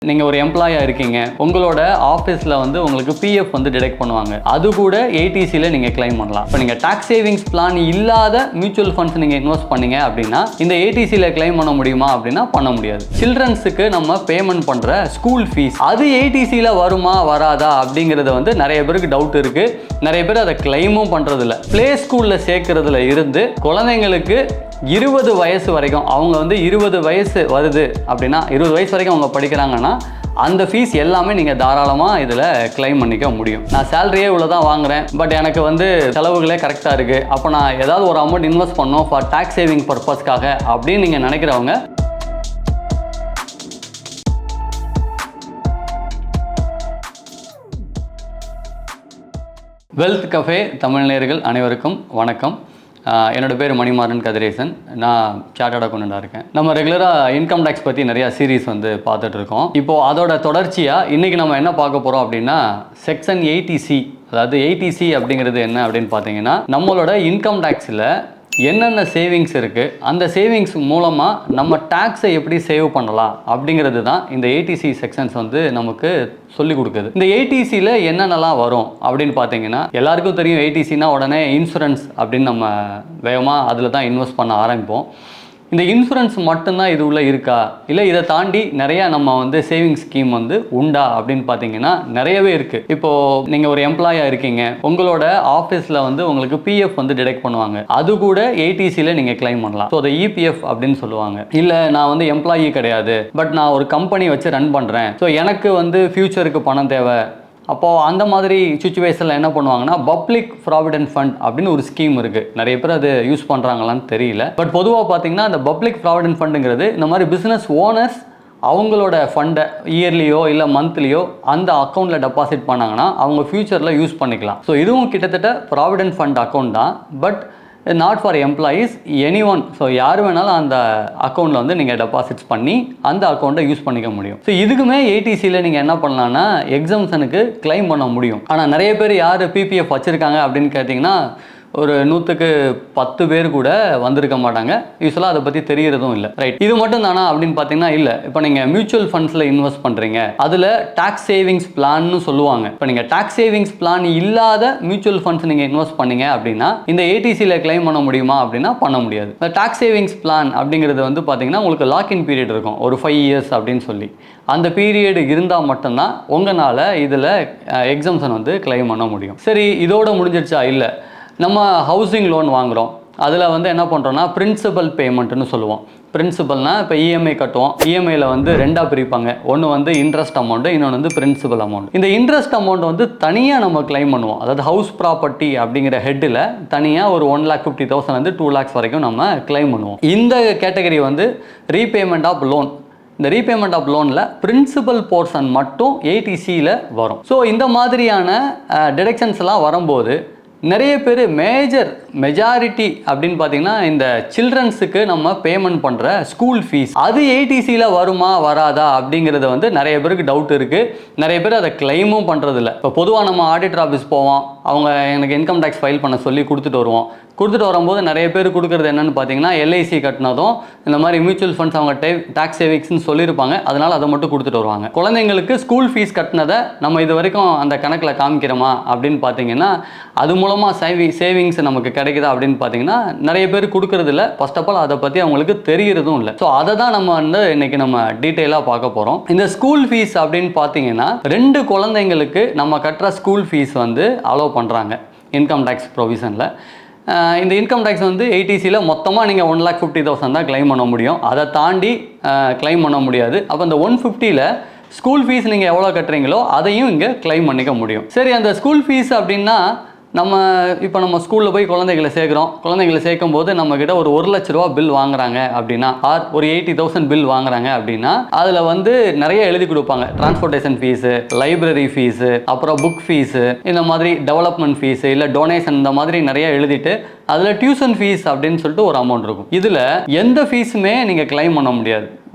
நீங்கள் ஒரு எம்ப்ளாயாக இருக்கீங்க, உங்களோட ஆஃபீஸில் வந்து உங்களுக்கு பிஎஃப் வந்து டிடெக்ட் பண்ணுவாங்க. அது கூட ஏடிசியில் நீங்கள் கிளைம் பண்ணலாம். இப்போ நீங்கள் டாக்ஸ் சேவிங்ஸ் பிளான் இல்லாத மியூச்சுவல் ஃபண்ட்ஸ் நீங்கள் இன்வெஸ்ட் பண்ணீங்க அப்படின்னா இந்த ஏடிசியில் கிளைம் பண்ண முடியுமா அப்படின்னா பண்ண முடியாது. சில்ட்ரன்ஸுக்கு நம்ம பேமெண்ட் பண்ணுற ஸ்கூல் ஃபீஸ் அது ஏடிசியில் வருமா வராதா அப்படிங்கிறது வந்து நிறைய பேருக்கு டவுட் இருக்குது. நிறைய பேர் அதை கிளைமும் பண்ணுறதில்ல. ப்ளே ஸ்கூலில் சேர்க்கறதுல இருந்து குழந்தைங்களுக்கு 20 வயசு வரைக்கும், அவங்க வந்து 20 வயசு வருது அப்படின்னா 20 வயசு வரைக்கும் அவங்க படிக்கிறாங்கன்னா அந்த ஃபீஸ் எல்லாமே நீங்கள் தாராளமாக இதில் கிளைம் பண்ணிக்க முடியும். நான் சேலரியே இவ்வளோ தான் வாங்குறேன், பட் எனக்கு வந்து செலவுகளே கரெக்டாக இருக்குது, அப்போ நான் ஏதாவது ஒரு அமௌண்ட் இன்வெஸ்ட் பண்ணணும் ஃபார் டாக்ஸ் சேவிங் பர்பஸ்க்காக அப்படின்னு நீங்கள் நினைக்கிறவங்க வெல்த் கஃபே தமிழ் நேயர்கள் அனைவருக்கும் வணக்கம். என்னோட பேர் மணிமாறன் கதிரேசன். நான் சார்ட்டர்ட் அக்கௌண்டண்டாக இருக்கேன். நம்ம ரெகுலராக இன்கம் டேக்ஸ் பற்றி நிறையா சீரீஸ் வந்து பார்த்துட்ருக்கோம். இப்போது அதோட தொடர்ச்சியாக இன்றைக்கி நம்ம என்ன பார்க்க போகிறோம் அப்படின்னா செக்ஷன் 80C. அதாவது 80C அப்படிங்கிறது என்ன அப்படின்னு பார்த்தீங்கன்னா நம்மளோட இன்கம் டேக்ஸில் என்னென்ன சேவிங்ஸ் இருக்குது, அந்த சேவிங்ஸ் மூலமாக நம்ம டேக்ஸை எப்படி சேவ் பண்ணலாம் அப்படிங்கிறது தான் இந்த 80C செக்ஷன்ஸ் வந்து நமக்கு சொல்லிக் கொடுக்குது. இந்த 80Cயில் என்னென்னலாம் வரும் அப்படின்னு பார்த்தீங்கன்னா எல்லாருக்கும் தெரியும் 80Cனா உடனே இன்சூரன்ஸ் அப்படின்னு நம்ம வேகமாக அதில் தான் இன்வெஸ்ட் பண்ண ஆரம்பிப்போம். இந்த இன்சூரன்ஸ் மட்டும்தான் இது உள்ள இருக்கா, இல்லை இதை தாண்டி நிறையா நம்ம வந்து சேவிங் ஸ்கீம் வந்து உண்டா அப்படின்னு பார்த்தீங்கன்னா நிறையவே இருக்குது. இப்போது நீங்கள் ஒரு எம்ப்ளாயாக இருக்கீங்க, உங்களோட ஆஃபீஸில் வந்து உங்களுக்கு பிஎஃப் வந்து டிடெக்ட் பண்ணுவாங்க. அது கூட ஏடிசியில் நீங்கள் கிளைம் பண்ணலாம். ஸோ அதை இபிஎஃப் அப்படின்னு சொல்லுவாங்க. இல்லை நான் வந்து எம்ப்ளாயி கிடையாது, பட் நான் ஒரு கம்பெனி வச்சு ரன் பண்ணுறேன், ஸோ எனக்கு வந்து ஃப்யூச்சருக்கு பணம் தேவை. அப்போது அந்த மாதிரி சுச்சுவேஷனில் என்ன பண்ணுவாங்கன்னா பப்ளிக் ப்ராவிடென்ட் ஃபண்ட் அப்படின்னு ஒரு ஸ்கீம் இருக்குது. நிறைய பேர் அது யூஸ் பண்ணுறாங்களான்னு தெரியல. பட் பொதுவாக பார்த்தீங்கன்னா அந்த பப்ளிக் ப்ராவிடென்ட் ஃபண்டுங்கிறது இந்த மாதிரி பிஸ்னஸ் ஓனர்ஸ் அவங்களோட ஃபண்டை இயர்லியோ இல்லை மந்த்லியோ அந்த அக்கௌண்ட்டில் டெபாசிட் பண்ணாங்கன்னா அவங்க ஃப்யூச்சரில் யூஸ் பண்ணிக்கலாம். ஸோ இதுவும் கிட்டத்தட்ட ப்ராவிடென்ட் ஃபண்ட் அக்கௌண்ட் தான், but not for employees, any one. So யார் வேணாலும் அந்த அக்கௌண்ட்டில் வந்து நீங்கள் டெபாசிட்ஸ் பண்ணி அந்த அக்கௌண்ட்டை யூஸ் பண்ணிக்க முடியும். ஸோ இதுக்குமே ஏடிசியில் நீங்கள் என்ன பண்ணலான்னா எக்ஸம்ஷனுக்கு கிளைம் பண்ண முடியும். ஆனால் நிறைய பேர் யார் பிபிஎஃப் வச்சுருக்காங்க அப்படின்னு கேட்டிங்கன்னா ஒரு 100க்கு 10 பேர் கூட வந்திருக்க மாட்டாங்க. யூஸ்வலாக அதை பற்றி தெரியறதும் இல்லை. ரைட், இது மட்டும் தானா அப்படின்னு பார்த்தீங்கன்னா இல்லை. இப்போ நீங்கள் மியூச்சுவல் ஃபண்ட்ஸில் இன்வெஸ்ட் பண்ணுறீங்க, அதில் டாக்ஸ் சேவிங்ஸ் பிளான்னு சொல்லுவாங்க. இப்போ நீங்கள் டாக்ஸ் சேவிங்ஸ் பிளான் இல்லாத மியூச்சுவல் ஃபண்ட்ஸ் நீங்கள் இன்வெஸ்ட் பண்ணீங்க அப்படின்னா இந்த ஏடிசியில் கிளைம் பண்ண முடியுமா அப்படின்னா பண்ண முடியாது. இந்த டாக்ஸ் சேவிங்ஸ் பிளான் அப்படிங்கிறது வந்து பார்த்தீங்கன்னா உங்களுக்கு லாக்இன் பீரியட் இருக்கும், ஒரு 5 years அப்படின்னு சொல்லி. அந்த பீரியடு இருந்தால் மட்டும்தான் உங்களால் இதில் எக்ஸம்ஷன் வந்து கிளைம் பண்ண முடியும். சரி, இதோட முடிஞ்சிடுச்சா? இல்லை, நம்ம ஹவுசிங் லோன் வாங்குகிறோம், அதில் வந்து என்ன பண்ணுறோன்னா பிரின்சிபல் பேமெண்ட்னு சொல்லுவோம். பிரின்சிபல்னால் இப்போ இஎம்ஐ கட்டுவோம். இஎம்ஐயில் வந்து 2ஆக பிரிப்பாங்க. ஒன்று வந்து இன்ட்ரெஸ்ட் அமௌண்ட்டு, இன்னொன்று வந்து பிரின்சிபல் அமௌண்ட். இந்த இன்ட்ரெஸ்ட் அமௌண்ட் வந்து தனியாக நம்ம கிளைம் பண்ணுவோம். அதாவது ஹவுஸ் ப்ராப்பர்ட்டி அப்படிங்கிற ஹெட்டில் தனியாக ஒரு 1,50,000 வந்து 2 lakhs வரைக்கும் நம்ம கிளைம் பண்ணுவோம். இந்த கேட்டகரி வந்து ரீபேமெண்ட் ஆஃப் லோன். இந்த ரீபேமெண்ட் ஆஃப் லோனில் பிரின்சிபல் போர்ஷன் மட்டும் ஏடிசியில் வரும். ஸோ இந்த மாதிரியான டிடக்ஷன்ஸ்லாம் வரும்போது நிறைய பேர் மெஜாரிட்டி அப்படின்னு பார்த்தீங்கன்னா இந்த சில்ட்ரன்ஸுக்கு நம்ம பேமெண்ட் பண்ணுற ஸ்கூல் ஃபீஸ் அது ஏடிசியில் வருமா வராதா அப்படிங்கிறது வந்து நிறைய பேருக்கு டவுட் இருக்குது. நிறைய பேர் அதை கிளைமும் பண்ணுறதில்ல. இப்போ பொதுவாக நம்ம ஆடிட்டர் ஆஃபீஸ் போவோம், அவங்க எனக்கு இன்கம் டேக்ஸ் ஃபைல் பண்ண சொல்லி கொடுத்துட்டு வரும்போது நிறைய பேர் கொடுக்குறது என்னென்னு பார்த்தீங்கன்னா எல்ஐசி கட்டினதும் இந்த மாதிரி மியூச்சுவல் ஃபண்ட்ஸ் அவங்க டாக்ஸ் சேவிங்ஸ்னு சொல்லியிருப்பாங்க, அதனால் அதை மட்டும் கொடுத்துட்டு வருவாங்க. குழந்தைங்களுக்கு ஸ்கூல் ஃபீஸ் கட்டினதை நம்ம இது வரைக்கும் அந்த கணக்கில் காமிக்கிறோமா அப்படின்னு பார்த்தீங்கன்னா அது மூலமாக சேவிங்ஸ் நமக்கு கிடைக்குதா அப்படின்னு பார்த்தீங்கன்னா நிறைய பேர் கொடுக்கறதில்ல. ஃபர்ஸ்ட் ஆஃப் ஆல் அதை பற்றி அவங்களுக்கு தெரியறதும் இல்லை. ஸோ அதை தான் நம்ம வந்து இன்னைக்கு நம்ம டீட்டெயிலாக பார்க்க போகிறோம். இந்த ஸ்கூல் ஃபீஸ் அப்படின்னு பார்த்தீங்கன்னா 2 குழந்தைங்களுக்கு நம்ம கட்டுற ஸ்கூல் ஃபீஸ் வந்து அலோவ் பண்ணுறாங்க இன்கம் டேக்ஸ் ப்ரொவிஷனில். இந்த இன்கம் டேக்ஸ் வந்து ஏடிசியில் மொத்தமாக நீங்கள் 1,50,000 தான் கிளைம் பண்ண முடியும். அதை தாண்டி கிளைம் பண்ண முடியாது. அப்போ இந்த 150ல் ஸ்கூல் ஃபீஸ் நீங்கள் எவ்வளோ கட்டுறீங்களோ அதையும் இங்கே கிளைம் பண்ணிக்க முடியும். சரி, அந்த ஸ்கூல் ஃபீஸ் அப்படின்னா நம்ம ஸ்கூலில் போய் குழந்தைகளை சேர்க்கும் போது நம்மக்கிட்ட ஒரு 1 லட்ச ரூபா பில் வாங்குறாங்க அப்படின்னா, ஒரு 80,000 பில் வாங்குறாங்க அப்படின்னா அதில் வந்து நிறைய எழுதி கொடுப்பாங்க. டிரான்ஸ்போர்ட்டேஷன் ஃபீஸு, லைப்ரரி ஃபீஸு, அப்புறம் புக் ஃபீஸு, இந்த மாதிரி டெவலப்மெண்ட் ஃபீஸு, இல்லை டொனேஷன், இந்த மாதிரி நிறைய எழுதிட்டு அதில் டியூஷன் ஃபீஸ் அப்படின்னு சொல்லிட்டு ஒரு அமௌண்ட் இருக்கும். இதில் எந்த ஃபீஸுமே நீங்கள் கிளைம் பண்ண முடியாது.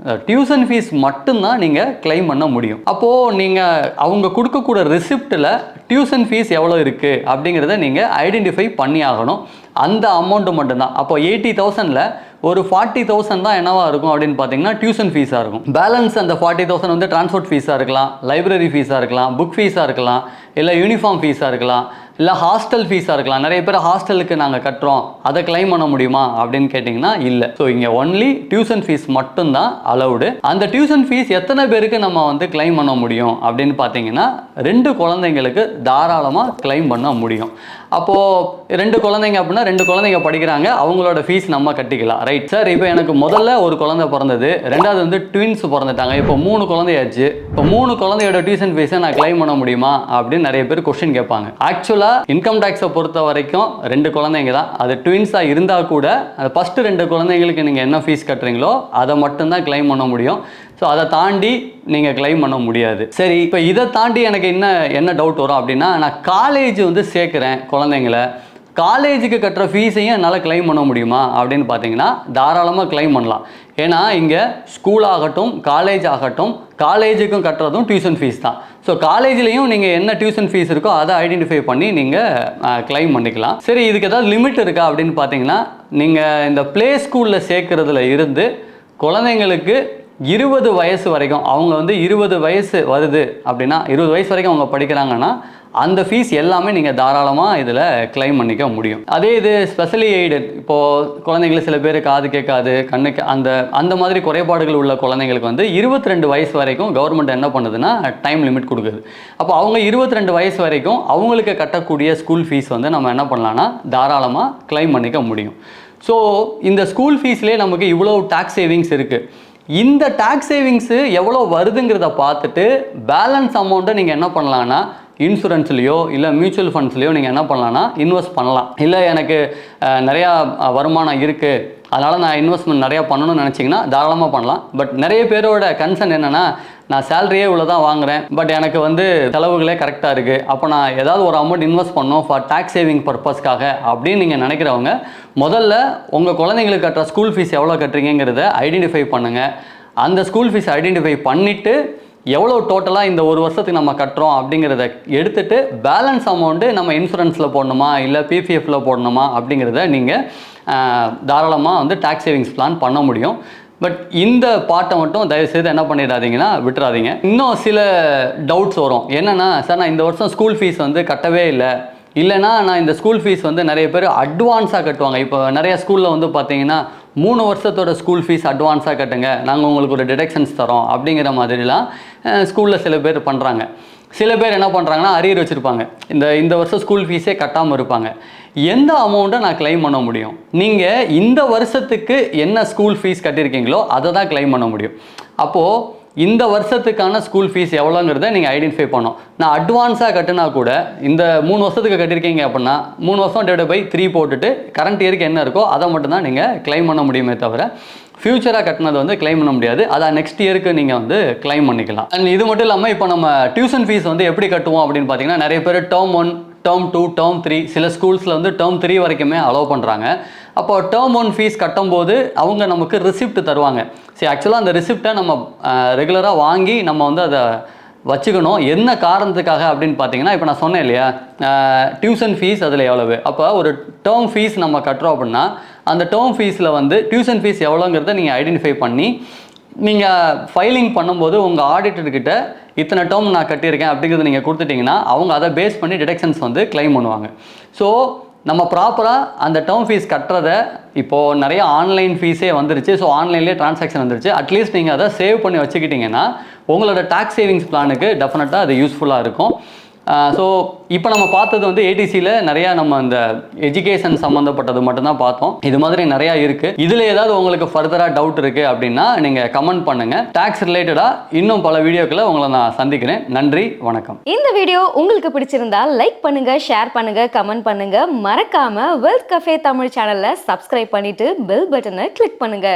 டியூஷன் ஃபீஸ் மட்டும்தான் நீங்கள் கிளைம் பண்ண முடியும். அப்போது நீங்கள் அவங்க கொடுக்கக்கூட ரிசிப்டில் டியூஷன் ஃபீஸ் எவ்வளோ இருக்குது அப்படிங்கிறத நீங்கள் ஐடென்டிஃபை பண்ணி ஆகணும். அந்த அமௌண்ட்டு மட்டும்தான். அப்போ 80,000ல் ஒரு 40,000 தான் என்னவா இருக்கும் அப்படின்னு பார்த்தீங்கன்னா டியூஷன் ஃபீஸாக இருக்கும். பேலன்ஸ் அந்த 40,000 வந்து டிரான்ஸ்போர்ட் ஃபீஸாக இருக்கலாம், லைப்ரரி ஃபீஸாக இருக்கலாம், புக் ஃபீஸாக இருக்கலாம், இல்லை யூனிஃபார்ம் ஃபீஸாக இருக்கலாம், இல்லை ஹாஸ்டல் ஃபீஸாக இருக்கலாம். நிறைய பேர் ஹாஸ்டலுக்கு நாங்கள் கட்டுறோம், அதை கிளைம் பண்ண முடியுமா அப்படின்னு கேட்டிங்கன்னா இல்லை. ஸோ இங்கே ஒன்லி டியூஷன் ஃபீஸ் மட்டும்தான் அலவுடு. அந்த டியூஷன் ஃபீஸ் எத்தனை பேருக்கு நம்ம வந்து கிளைம் பண்ண முடியும் அப்படின்னு பார்த்தீங்கன்னா 2 குழந்தைங்களுக்கு தாராளமாக கிளைம் பண்ண முடியும். அப்போது 2 குழந்தைங்க அப்படின்னா 2 குழந்தைங்க படிக்கிறாங்க, அவங்களோட ஃபீஸ் நம்ம கட்டிக்கலாம். ரைட் சார், இப்போ எனக்கு முதல்ல ஒரு குழந்தை பிறந்தது, ரெண்டாவது வந்து ட்வின்ஸ் பிறந்துட்டாங்க, இப்போ 3 குழந்தையாச்சு, இப்போ 3 குழந்தையோட டியூஷன் ஃபீஸை நான் கிளைம் பண்ண முடியுமா அப்படின்னு நிறைய பேர் கொஸ்டின் கேட்பாங்க. ஆக்சுவலாக இன்கம் டேக்ஸை பொறுத்த வரைக்கும் 2 குழந்தைங்க தான். அது ட்வின்ஸாக இருந்தால் கூட அந்த ஃபஸ்ட்டு 2 குழந்தைங்களுக்கு நீங்கள் என்ன ஃபீஸ் கட்டுறீங்களோ அதை மட்டும்தான் கிளைம் பண்ண முடியும். ஸோ அதை தாண்டி நீங்கள் கிளைம் பண்ண முடியாது. சரி, இப்போ இதை தாண்டி எனக்கு என்ன டவுட் வரும் அப்படின்னா, நான் காலேஜ் வந்து சேர்க்குறேன் குழந்தைங்கள, காலேஜுக்கு கட்டுற ஃபீஸையும் என்னால் கிளைம் பண்ண முடியுமா அப்படின்னு பார்த்தீங்கன்னா தாராளமாக கிளைம் பண்ணலாம். ஏன்னா இங்கே ஸ்கூல் ஆகட்டும் காலேஜ் ஆகட்டும், காலேஜுக்கும் கட்டுறதும் டியூஷன் ஃபீஸ் தான். ஸோ காலேஜ்லேயும் நீங்கள் என்ன டியூஷன் ஃபீஸ் இருக்கோ அதை ஐடென்டிஃபை பண்ணி நீங்கள் கிளைம் பண்ணிக்கலாம். சரி, இதுக்கு ஏதாவது லிமிட் இருக்கா அப்படின்னு பார்த்தீங்கன்னா, நீங்கள் இந்த ப்ளே ஸ்கூலில் சேர்க்குறதுல இருந்து குழந்தைங்களுக்கு 20 வயசு வரைக்கும், அவங்க வந்து 20 வயசு வருது அப்படின்னா 20 வயசு வரைக்கும் அவங்க படிக்கிறாங்கன்னா அந்த ஃபீஸ் எல்லாமே நீங்கள் தாராளமாக இதில் கிளைம் பண்ணிக்க முடியும். அதே இது ஸ்பெஷலி எய்டட், இப்போது குழந்தைங்களுக்கு சில பேர் காது கேட்காது, கண்ணுக்கு அந்த மாதிரி குறைபாடுகள் உள்ள குழந்தைங்களுக்கு வந்து 22 வயசு வரைக்கும் கவர்மெண்ட் என்ன பண்ணுதுன்னா டைம் லிமிட் கொடுக்குது. அப்போ அவங்க 22 வயசு வரைக்கும் அவங்களுக்கு கட்டக்கூடிய ஸ்கூல் ஃபீஸ் வந்து நம்ம என்ன பண்ணலான்னா தாராளமாக கிளைம் பண்ணிக்க முடியும். ஸோ இந்த ஸ்கூல் ஃபீஸ்லேயே நமக்கு இவ்வளோ டேக்ஸ் சேவிங்ஸ் இருக்குது. இந்த டேக்ஸ் சேவிங்ஸு எவ்வளோ வருதுங்கிறத பார்த்துட்டு பேலன்ஸ் அமௌண்ட்டை நீங்கள் என்ன பண்ணலான்னா இன்சூரன்ஸ்லையோ இல்லை மியூச்சுவல் ஃபண்ட்ஸ்லையோ நீங்கள் என்ன பண்ணலான்னா இன்வெஸ்ட் பண்ணலாம். இல்லை எனக்கு நிறையா வருமானம் இருக்குது, அதனால் நான் இன்வெஸ்ட்மெண்ட் நிறையா பண்ணணும்னு நினச்சிங்கன்னா தாராளமாக பண்ணலாம். பட் நிறைய பேரோட கன்சர்ன் என்னென்னா, நான் சேலரியே இவ்வளோ தான் வாங்குகிறேன், பட் எனக்கு வந்து செலவுகளே கரெக்டாக இருக்குது, அப்போ நான் ஏதாவது ஒரு அமௌண்ட் இன்வெஸ்ட் பண்ணணும் ஃபார் டேக்ஸ் சேவிங் பர்பஸ்க்காக அப்படின்னு நீங்கள் நினைக்கிறவங்க முதல்ல உங்கள் குழந்தைங்களுக்கு கட்டுற ஸ்கூல் ஃபீஸ் எவ்வளோ கட்டுறீங்கிறத ஐடென்டிஃபை பண்ணுங்கள். அந்த ஸ்கூல் ஃபீஸ் ஐடென்டிஃபை பண்ணிவிட்டு எவ்வளோ டோட்டலாக இந்த ஒரு வருஷத்துக்கு நம்ம கட்டுறோம் அப்படிங்கிறத எடுத்துகிட்டு பேலன்ஸ் அமௌண்ட்டு நம்ம இன்சூரன்ஸில் போடணுமா இல்லை பிபிஎஃப்பில் போடணுமா அப்படிங்கிறத நீங்கள் தாராளமாக வந்து டேக்ஸ் சேவிங்ஸ் பிளான் பண்ண முடியும். பட் இந்த பாட்டை மட்டும் தயவுசெய்து என்ன பண்ணிடாதீங்கன்னா விட்டுறாதீங்க. இன்னும் சில டவுட்ஸ் வரும். என்னென்னா, சார் நான் இந்த வருஷம் ஸ்கூல் ஃபீஸ் வந்து கட்டவே இல்லைன்னா நான் இந்த ஸ்கூல் ஃபீஸ் வந்து நிறைய பேர் அட்வான்ஸாக கட்டுவாங்க. இப்போ நிறைய ஸ்கூலில் வந்து பார்த்தீங்கன்னா 3 வருஷத்தோட ஸ்கூல் ஃபீஸ் அட்வான்ஸாக கட்டுங்க, நாங்கள் உங்களுக்கு ஒரு டிடக்ஷன்ஸ் தரோம் அப்படிங்கிற மாதிரிலாம் ஸ்கூலில் சில பேர் பண்ணுறாங்க. சில பேர் என்ன பண்ணுறாங்கன்னா அரியர் வச்சுருப்பாங்க, இந்த வருஷம் ஸ்கூல் ஃபீஸே கட்டாமல் இருப்பாங்க. எந்த அமௌண்ட்டை நான் கிளைம் பண்ண முடியும்? நீங்கள் இந்த வருஷத்துக்கு என்ன ஸ்கூல் ஃபீஸ் கட்டியிருக்கீங்களோ அதை தான் கிளைம் பண்ண முடியும். அப்போது இந்த வருஷத்துக்கான ஸ்கூல் ஃபீஸ் எவ்வளோங்கிறத நீங்கள் ஐடென்டிஃபை பண்ணோம். நான் அட்வான்ஸாக கட்டினா கூட இந்த 3 வருஷத்துக்கு கட்டியிருக்கீங்க அப்படின்னா 3 வருஷம் டிவைட் பை 3 போட்டுட்டு கரண்ட் இயருக்கு என்ன இருக்கோ அதை மட்டும்தான் நீங்கள் கிளைம் பண்ண முடியுமே தவிர ஃப்யூச்சராக கட்டினது வந்து கிளைம் பண்ண முடியாது. அதான் நெக்ஸ்ட் இயருக்கு நீங்கள் வந்து கிளைம் பண்ணிக்கலாம். அண்ட் இது மட்டும் இல்லாமல் இப்போ நம்ம டியூஷன் ஃபீஸ் வந்து எப்படி கட்டுவோம் அப்படின்னு பார்த்தீங்கன்னா, நிறைய பேர் டேர்ம் 1, டேர்ம் 2, டேர்ம் 3, சில ஸ்கூல்ஸில் வந்து டேர்ம் 3 வரைக்குமே அலோவ் பண்ணுறாங்க. அப்போ டேர்ம் 1 ஃபீஸ் கட்டும்போது அவங்க நமக்கு ரிசிப்ட் தருவாங்க. சரி, ஆக்சுவலாக அந்த ரிசிப்டை நம்ம ரெகுலராக வாங்கி நம்ம வந்து அதை வச்சுக்கணும். என்ன காரணத்துக்காக அப்படின்னு பார்த்தீங்கன்னா, இப்போ நான் சொன்னேன் இல்லையா டியூஷன் ஃபீஸ் அதில் எவ்வளவு, அப்போ ஒரு டேர்ம் ஃபீஸ் நம்ம கட்டுறோம் அப்படின்னா அந்த டேர்ம் ஃபீஸில் வந்து டியூஷன் ஃபீஸ் எவ்வளோங்கிறத நீங்கள் ஐடென்டிஃபை பண்ணி நீங்கள் ஃபைலிங் பண்ணும்போது உங்கள் ஆடிட்டர்கிட்ட இத்தனை டேர்ம் நான் கட்டியிருக்கேன் அப்படிங்கிறத நீங்கள் கொடுத்துட்டிங்கன்னா அவங்க அதை பேஸ் பண்ணி டிடக்ஷன்ஸ் வந்து கிளைம் பண்ணுவாங்க. ஸோ நம்ம ப்ராப்பராக அந்த டேர்ம் ஃபீஸ் கட்டுறத, இப்போது நிறைய ஆன்லைன் ஃபீஸே வந்துருச்சு, ஸோ ஆன்லைன்லேயே ட்ரான்சாக்ஷன் வந்துருச்சு, அட்லீஸ்ட் நீங்கள் அதை சேவ் பண்ணி வச்சுக்கிட்டிங்கன்னா உங்களோட டேக்ஸ் சேவிங்ஸ் பிளானுக்கு டெஃபினட்டாக அது யூஸ்ஃபுல்லாக இருக்கும். ஸோ இப்போ நம்ம பார்த்தது வந்து ஏடிசியில் நிறையா நம்ம இந்த எஜுகேஷன் சம்மந்தப்பட்டது மட்டும்தான் பார்த்தோம். இது மாதிரி நிறையா இருக்குது. இதில் ஏதாவது உங்களுக்கு ஃபர்தராக டவுட் இருக்குது அப்படின்னா நீங்கள் கமெண்ட் பண்ணுங்கள். டேக்ஸ் ரிலேட்டடாக இன்னும் பல வீடியோக்களை உங்களை நான் சந்திக்கிறேன். நன்றி, வணக்கம். இந்த வீடியோ உங்களுக்கு பிடிச்சிருந்தா லைக் பண்ணுங்க, ஷேர் பண்ணுங்க, கமெண்ட் பண்ணுங்க. மறக்காம வெல்த் கஃபே தமிழ் சேனலை சப்ஸ்கிரைப் பண்ணிட்டு பெல் பட்டனை கிளிக் பண்ணுங்க.